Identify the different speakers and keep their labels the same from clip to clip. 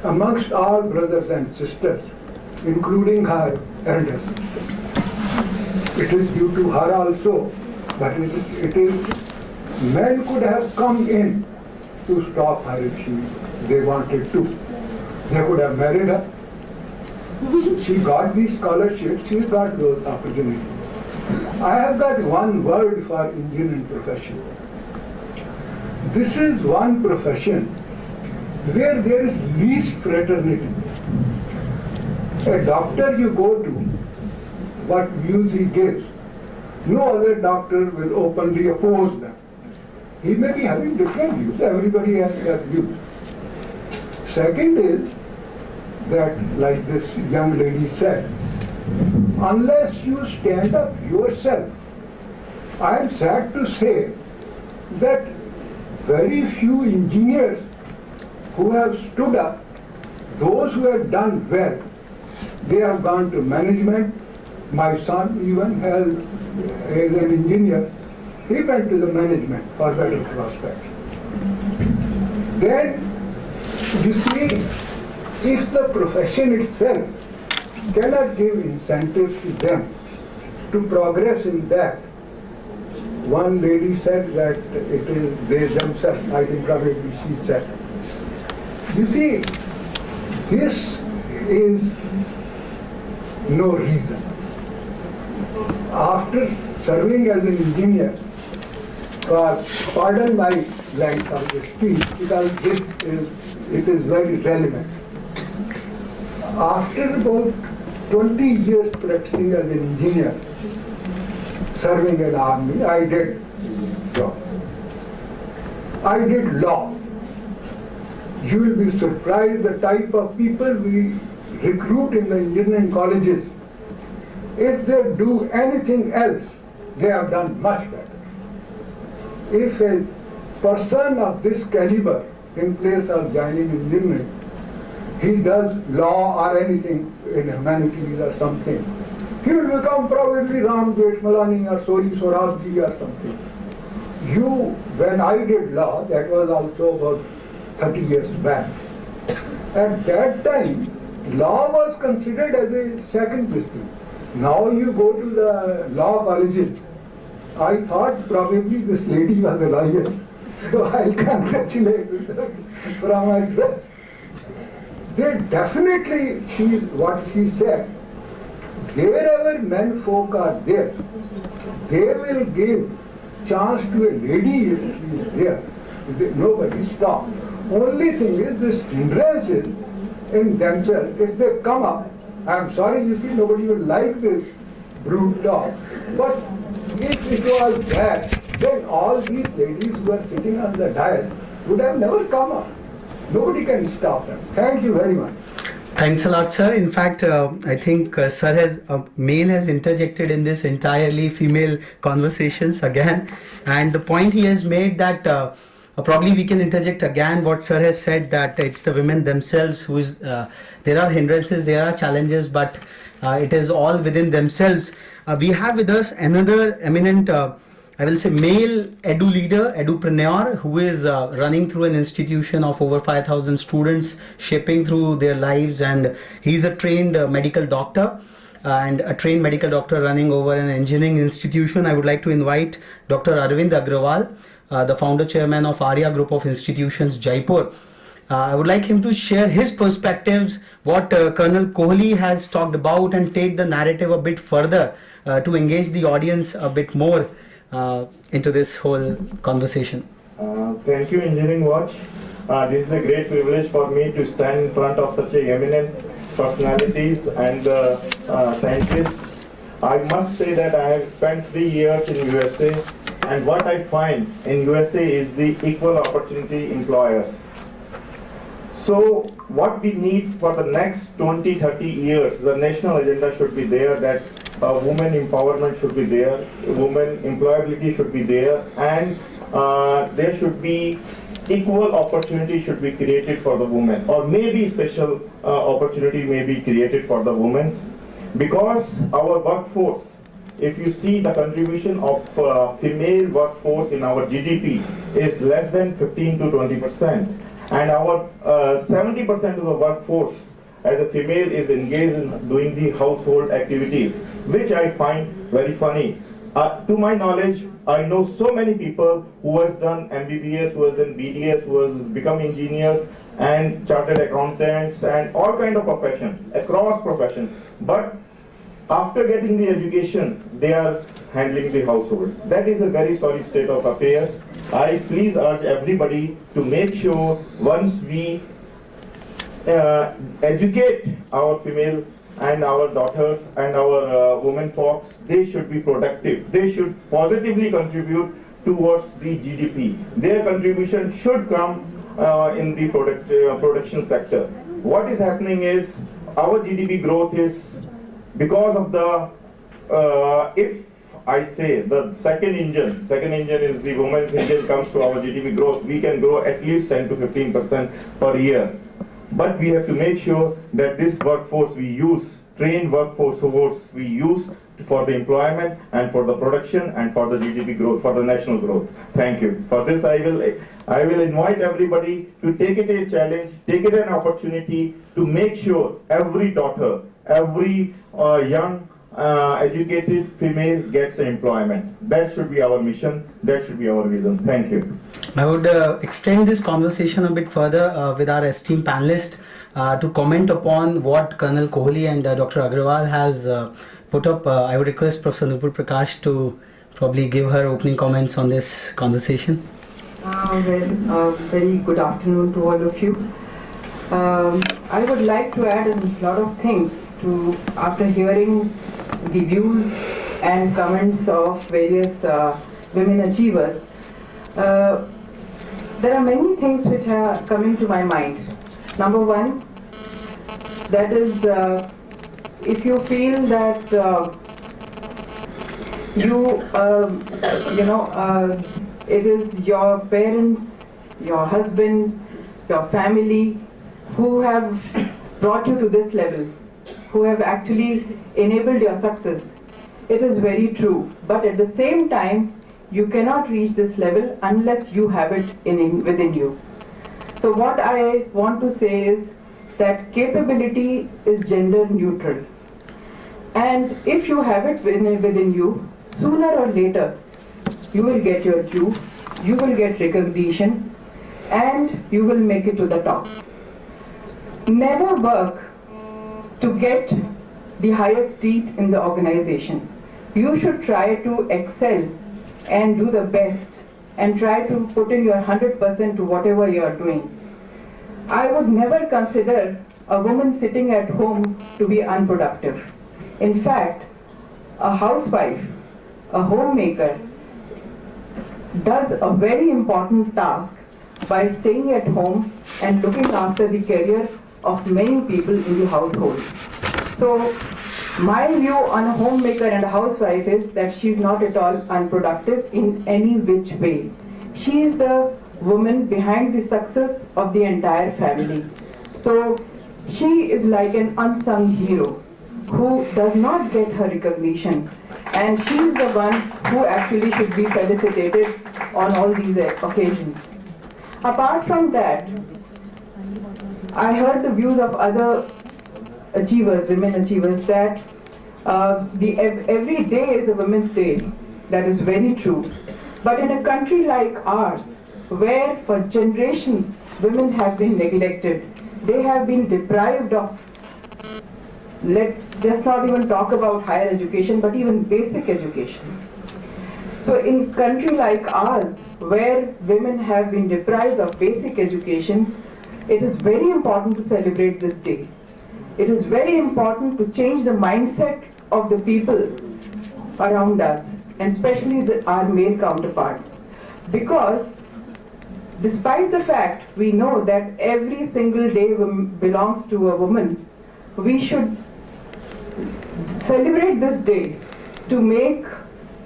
Speaker 1: amongst all brothers and sisters, including her elders. It is due to her also, but it is men could have come in to stop her if they wanted to. They could have married her. She got these scholarships, she got those opportunities. I have got one word for engineering profession. This is one profession where there is least fraternity. A doctor you go to, what views he gives, no other doctor will openly oppose them. He may be having different views, everybody has their views. Second is that, like this young lady said, unless you stand up yourself, I am sad to say that very few engineers who have stood up, those who have done well, they have gone to management. My son even is an engineer. He went to the management for better prospects. Then, you see, if the profession itself cannot give incentives to them to progress in that, one lady said that it is they themselves, I think probably she said. You see, this is no reason. After serving as an engineer, pardon my length of the speech, because it is very relevant. After about 20 years practicing as an engineer, serving in the army, I did job. I did law. You will be surprised the type of people we recruit in the engineering colleges. If they do anything else, they have done much better. If a person of this caliber, in place of joining engineering, he does law or anything in humanities or something, he will become probably Ram Jethmalani or Sori Sorabji or something. When I did law, that was also about 30 years back. At that time, law was considered as a second discipline. Now you go to the law colleges. I thought probably this lady was a lawyer, so I'll congratulate her from my dress. They definitely, what she said, wherever men folk are there, they will give chance to a lady if she is there. Nobody stops. Only thing is this hindrances in themselves. If they come up, I'm sorry, you see, nobody will like this brute talk. But if it was that, then all these ladies who are sitting on the dais would have never come up. Nobody can stop them. Thank you very much.
Speaker 2: Thanks a lot, sir. In fact, I think male has interjected in this entirely female conversations again. And the point he has made that probably we can interject again what sir has said, that it's the women themselves who is, there are hindrances, there are challenges, but it is all within themselves. We have with us another eminent, I will say male edu leader, edupreneur, who is running through an institution of over 5,000 students, shaping through their lives, and he's a trained medical doctor. And a trained medical doctor running over an engineering institution. I would like to invite Dr. Arvind Agrawal, the founder chairman of Arya Group of Institutions, Jaipur. I would like him to share his perspectives, what Colonel Kohli has talked about, and take the narrative a bit further to engage the audience a bit more into this whole conversation.
Speaker 3: Thank you, Engineering Watch. This is a great privilege for me to stand in front of such a eminent personalities and scientists. I must say that I have spent 3 years in USA, and what I find in USA is the equal opportunity employers. So what we need for the next 20-30 years, the national agenda should be there, that women empowerment should be there, women employability should be there, and there should be equal opportunity should be created for the women, or maybe special opportunity may be created for the women, because our workforce, if you see the contribution of female workforce in our GDP is less than 15 to 20%, and our 70% of the workforce as a female is engaged in doing the household activities, which I find very funny. To my knowledge, I know so many people who has done MBBS, who has done BDS, who has become engineers and chartered accountants and all kind of professions, across professions. But after getting the education, they are handling the household. That is a very sorry state of affairs. I please urge everybody to make sure once we educate our female and our daughters and our women folks, they should be productive. They should positively contribute towards the GDP. Their contribution should come in the production sector. What is happening is our GDP growth is because of the, if I say the second engine is the women's engine comes to our GDP growth, we can grow at least 10 to 15% per year. But we have to make sure that this workforce we use, trained workforce we use for the employment and for the production and for the GDP growth, for the national growth. Thank you. For this I will invite everybody to take it a challenge, take it an opportunity to make sure every daughter, every young educated female gets employment. That should be our mission, that should be our vision. Thank you.
Speaker 2: I would extend this conversation a bit further with our esteemed panelist to comment upon what Colonel Kohli and Dr. Agrawal has put up. I would request Professor Nupur Prakash to probably give her opening comments on this conversation.
Speaker 4: Very good afternoon to all of you. I would like to add a lot of things to after hearing the views and comments of various women achievers. There are many things which are coming to my mind. Number one, that is, if you feel that it is your parents, your husband, your family who have brought you to this level, who have actually enabled your success. It is very true. But at the same time, you cannot reach this level unless you have it within you. So what I want to say is that capability is gender neutral. And if you have it within you, sooner or later, you will get your due, you will get recognition, and you will make it to the top. Never work to get the highest seat in the organization. You should try to excel and do the best and try to put in your 100% to whatever you are doing. I would never consider a woman sitting at home to be unproductive. In fact, a housewife, a homemaker, does a very important task by staying at home and looking after the career of many people in the household. So, my view on a homemaker and a housewife is that she is not at all unproductive in any which way. She is the woman behind the success of the entire family. So, she is like an unsung hero who does not get her recognition, and she is the one who actually should be felicitated on all these occasions. Apart from that, I heard the views of other achievers, women achievers, that every day is a Women's Day. That is very true. But in a country like ours, where for generations women have been neglected, they have been deprived of, let's not even talk about higher education, but even basic education. So in a country like ours, where women have been deprived of basic education, it is very important to celebrate this day. It is very important to change the mindset of the people around us, and especially our male counterparts. Because despite the fact we know that every single day belongs to a woman, we should celebrate this day to make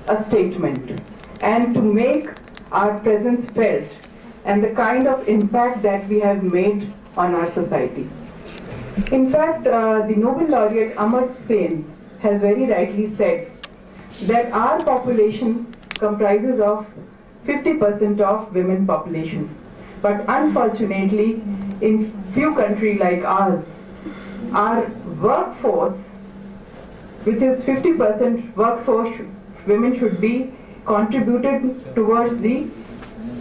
Speaker 4: a statement and to make our presence felt and the kind of impact that we have made on our society. In fact, the Nobel laureate Amartya Sen has very rightly said that our population comprises of 50% of women population. But unfortunately, in few countries like ours, our workforce, which is 50% workforce, women should be contributed towards the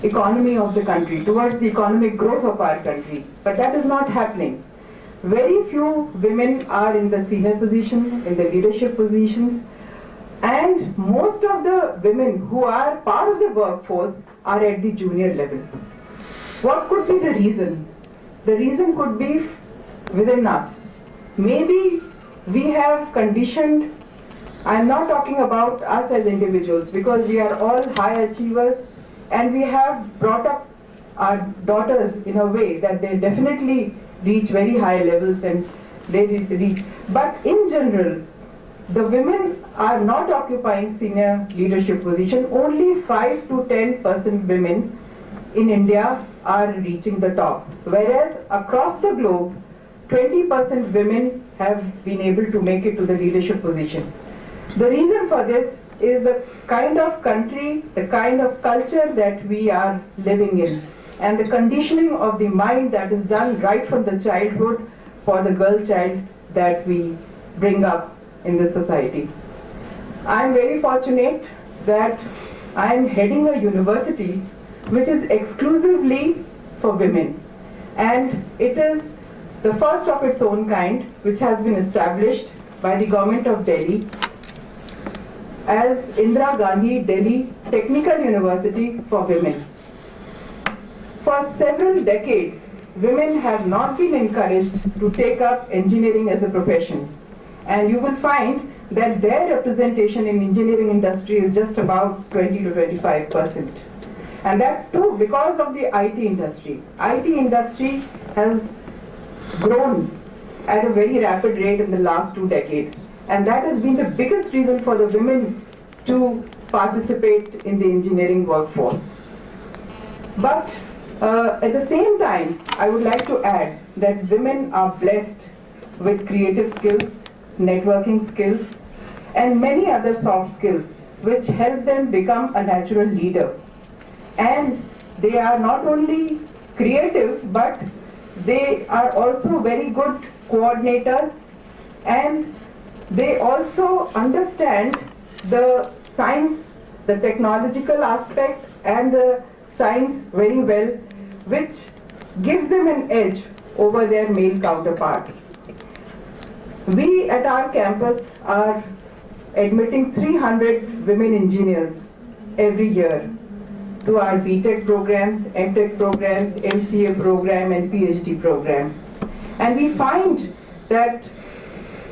Speaker 4: economy of the country, towards the economic growth of our country. But that is not happening. Very few women are in the senior position, in the leadership positions, and most of the women who are part of the workforce are at the junior level. What could be the reason? The reason could be within us. Maybe we have conditioned, I'm not talking about us as individuals, because we are all high achievers and we have brought up our daughters in a way that they definitely reach very high levels and they reach. But in general, the women are not occupying senior leadership position. Only 5 to 10% women in India are reaching the top. Whereas across the globe, 20% women have been able to make it to the leadership position. The reason for this is the kind of country, the kind of culture that we are living in, and the conditioning of the mind that is done right from the childhood for the girl child that we bring up in the society. I am very fortunate that I am heading a university which is exclusively for women, and it is the first of its own kind which has been established by the government of Delhi as Indira Gandhi Delhi Technical University for Women. For several decades, women have not been encouraged to take up engineering as a profession, and you will find that their representation in engineering industry is just about 20 to 25%. And that too because of the IT industry. IT industry has grown at a very rapid rate in the last 2 decades. And that has been the biggest reason for the women to participate in the engineering workforce. But at the same time, I would like to add that women are blessed with creative skills, networking skills, and many other soft skills which help them become a natural leader. And they are not only creative, but they are also very good coordinators, and they also understand the science, the technological aspect and the science very well, which gives them an edge over their male counterparts. We at our campus are admitting 300 women engineers every year to our BTech programs, MTech programs, MCA program and PhD program. And we find that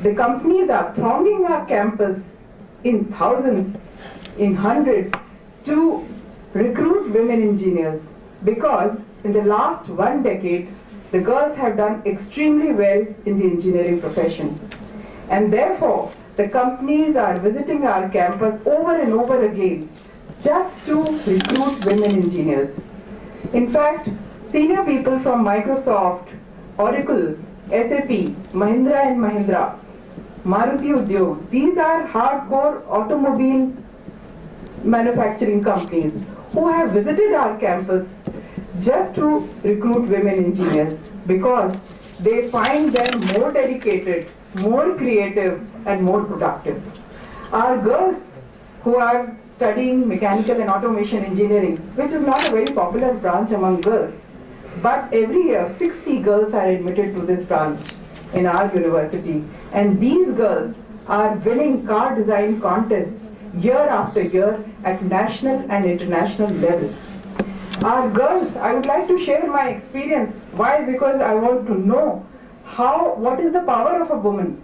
Speaker 4: the companies are thronging our campus in thousands, in hundreds, to recruit women engineers, because in the last 1 decade, the girls have done extremely well in the engineering profession. And therefore, the companies are visiting our campus over and over again just to recruit women engineers. In fact, senior people from Microsoft, Oracle, SAP, Mahindra and Mahindra, Maruti Udyog, these are hardcore automobile manufacturing companies who have visited our campus just to recruit women engineers, because they find them more dedicated, more creative and more productive. Our girls who are studying mechanical and automation engineering, which is not a very popular branch among girls, but every year 60 girls are admitted to this branch in our university, and these girls are winning car design contests year after year at national and international levels. Our girls, I would like to share my experience. Why? Because I want to know what is the power of a woman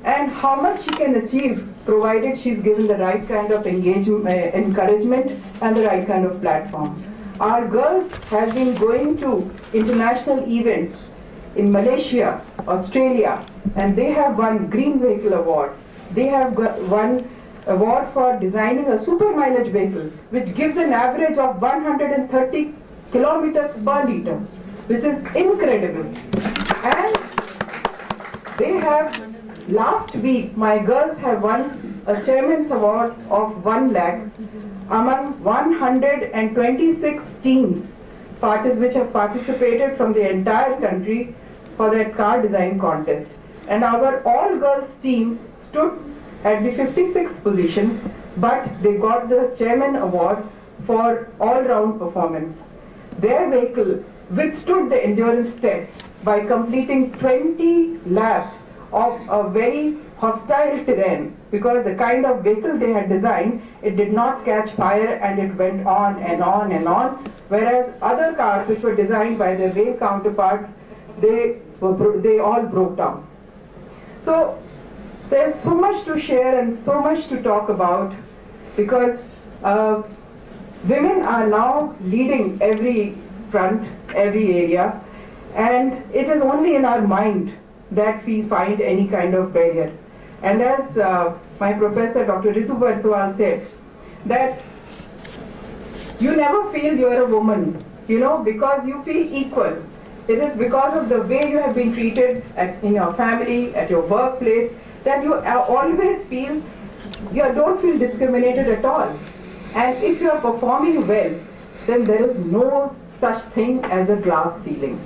Speaker 4: and how much she can achieve provided she's given the right kind of engagement, encouragement and the right kind of platform. Our girls have been going to international events in Malaysia, Australia, and they have won Green Vehicle Award. They have won award for designing a super mileage vehicle, which gives an average of 130 kilometers per liter, which is incredible. And they have, last week, my girls have won a chairman's award of 1 lakh among 126 teams which have participated from the entire country for that car design contest. And our all-girls team stood at the 56th position, but they got the chairman award for all-round performance. Their vehicle withstood the endurance test by completing 20 laps of a very hostile terrain, because the kind of vehicle they had designed, it did not catch fire and it went on and on and on, whereas other cars which were designed by their male counterparts, they all broke down. So there's so much to share and so much to talk about, because women are now leading every front, every area, and it is only in our mind that we find any kind of barrier. And as my professor, Dr. Ritu Barswal said, that you never feel you are a woman, because you feel equal. It is because of the way you have been treated in your family, at your workplace, that you always feel, you don't feel discriminated at all. And if you are performing well, then there is no such thing as a glass ceiling.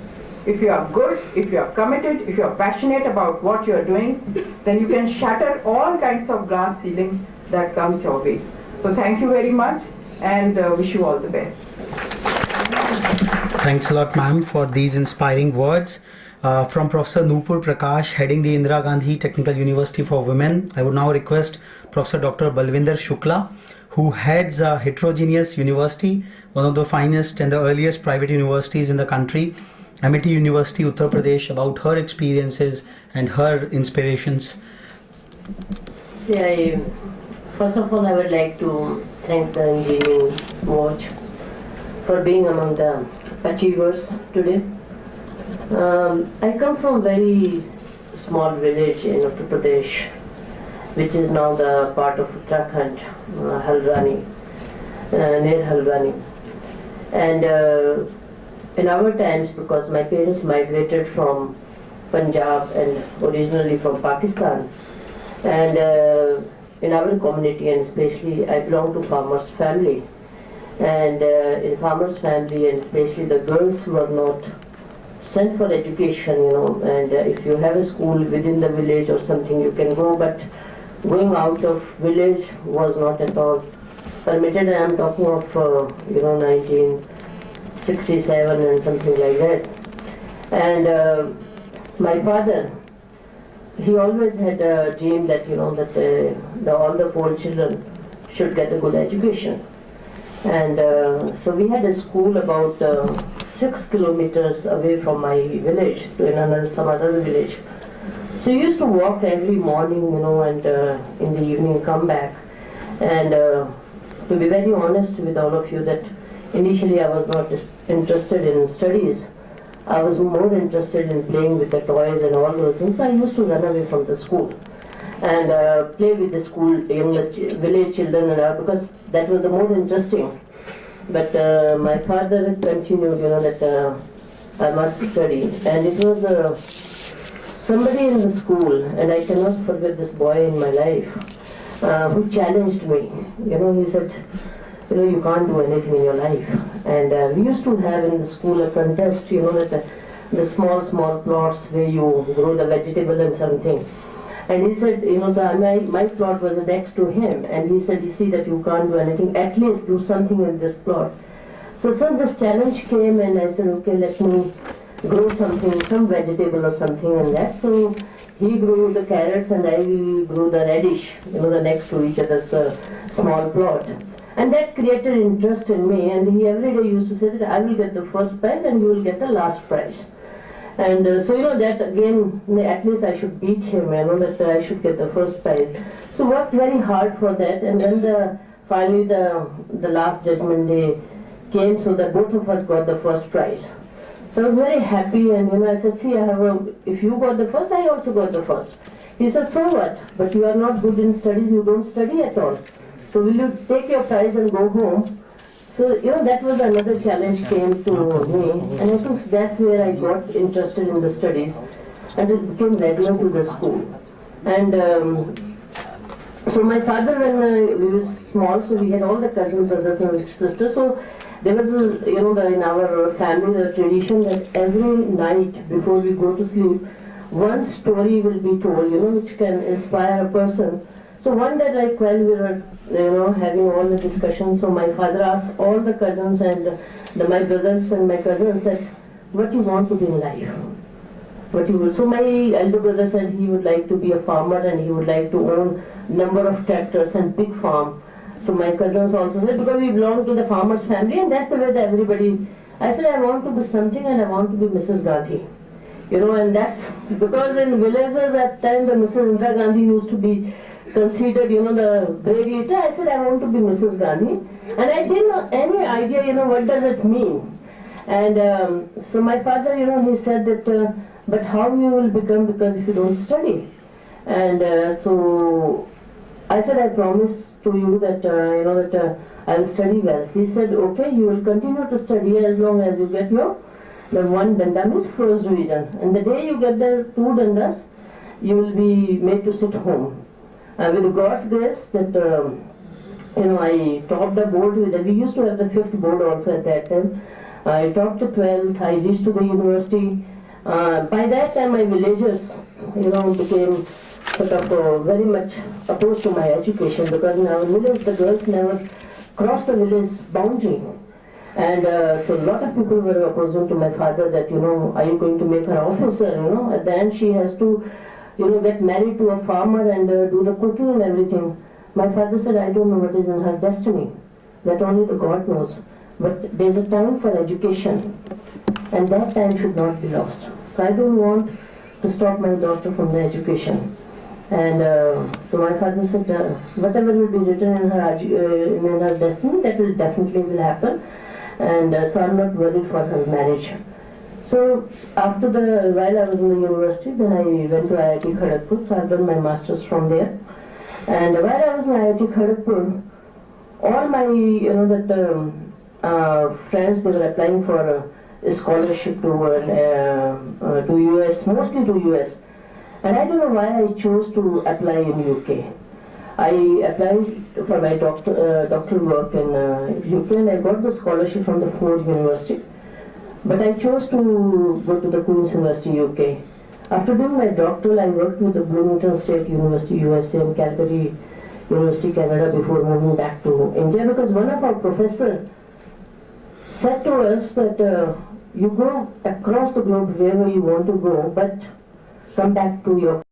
Speaker 4: If you are good, if you are committed, if you are passionate about what you are doing, then you can shatter all kinds of glass ceiling that comes your way. So thank you very much, and wish you all the best.
Speaker 2: Thanks a lot, ma'am, for these inspiring words. From Professor Nupur Prakash, heading the Indira Gandhi Technical University for Women, I would now request Professor Dr. Balwinder Shukla, who heads a heterogeneous university, one of the finest and the earliest private universities in the country, Amity University, Uttar Pradesh, about her experiences and her inspirations.
Speaker 5: Yeah, first of all, I would like to thank the Engineering Watch for being among the achievers today. I come from a very small village in Uttar Pradesh, which is now the part of Uttarakhand, Halrani, near Halrani. And in our times, because my parents migrated from Punjab and originally from Pakistan, and in our community, and especially I belong to farmers' family, and in farmers' family, and especially the girls were not sent for education, and if you have a school within the village or something, you can go, but going out of village was not at all permitted. I am talking of 1967 and something like that. And my father, he always had a dream that that all the poor children should get a good education. And so we had a school about 6 kilometers away from my village to some other village. So we used to walk every morning, and in the evening come back. And to be very honest with all of you, that initially I was not interested in studies. I was more interested in playing with the toys and all those things. So I used to run away from the school and play with the school, village children, and because that was the more interesting. But my father continued, that I must study. And it was somebody in the school, and I cannot forget this boy in my life, who challenged me. He said, you can't do anything in your life. And we used to have in the school a contest, that the small plots where you grow the vegetable and something. And he said, my plot was next to him, and he said, you see that you can't do anything, at least do something in this plot. So this challenge came, and I said, okay, let me grow something, some vegetable or something in that. So he grew the carrots and I grew the radish, the next to each other's small plot. And that created interest in me, and he every day used to say that I will get the first prize and you will get the last prize. And so that again, at least I should beat him, that I should get the first prize. So worked very hard for that, and then finally the last judgment day came, so that both of us got the first prize. So I was very happy, and I said, see, if you got the first, I also got the first. He said, so what? But you are not good in studies, you don't study at all. So will you take your prize and go home? So, that was another challenge came to me, and I think that's where I got interested in the studies, and it became regular to the school. And so my father, when we were small, so we had all the cousins, brothers and sisters, so there was in our family the tradition that every night before we go to sleep, one story will be told, which can inspire a person. So one day, like while we were, having all the discussions, so my father asked all the cousins and my brothers and my cousins that, what you want to be in life? What you will. So my elder brother said he would like to be a farmer and he would like to own number of tractors and big farm. So my cousins also said, because we belong to the farmer's family and that's the way that everybody. I said I want to be something and I want to be Mrs. Gandhi. And that's because in villages at times the Mrs. Indira Gandhi used to be considered, the brave leader. I said I want to be Mrs. Gandhi, and I didn't know any idea, what does it mean. And so my father, he said that, but how you will become, because if you don't study. And so I said I promise to you that, that I will study well. He said, okay, you will continue to study as long as you get the one danda means first division. And the day you get the two dandas, you will be made to sit home. With God's grace, that I topped the board. We used to have the 5th board also at that time. I topped the 12th. I reached to the university. By that time, my villagers, became sort of very much opposed to my education, because in our village, the girls never crossed the village boundary. And so a lot of people were opposing to my father that, are you going to make her officer? At the end she has to, get married to a farmer and do the cooking and everything. My father said, I don't know what is in her destiny. That only the God knows. But there's a time for education, and that time should not be lost. So I don't want to stop my daughter from the education. And so my father said, whatever will be written in her destiny, that will definitely happen. And so I'm not worried for her marriage. So after while I was in the university, then I went to IIT Kharagpur. So I've done my masters from there. And while I was in IIT Kharagpur, all my friends, they were applying for a scholarship to US, mostly to US. And I don't know why I chose to apply in UK. I applied for my doctoral work in UK, and I got the scholarship from the Ford University. But I chose to go to the Queen's University, UK. After doing my doctoral, I worked with the Bloomington State University, USA, and Calgary University, Canada, before moving back to India, because one of our professors said to us that you go across the globe wherever you want to go, but come back to your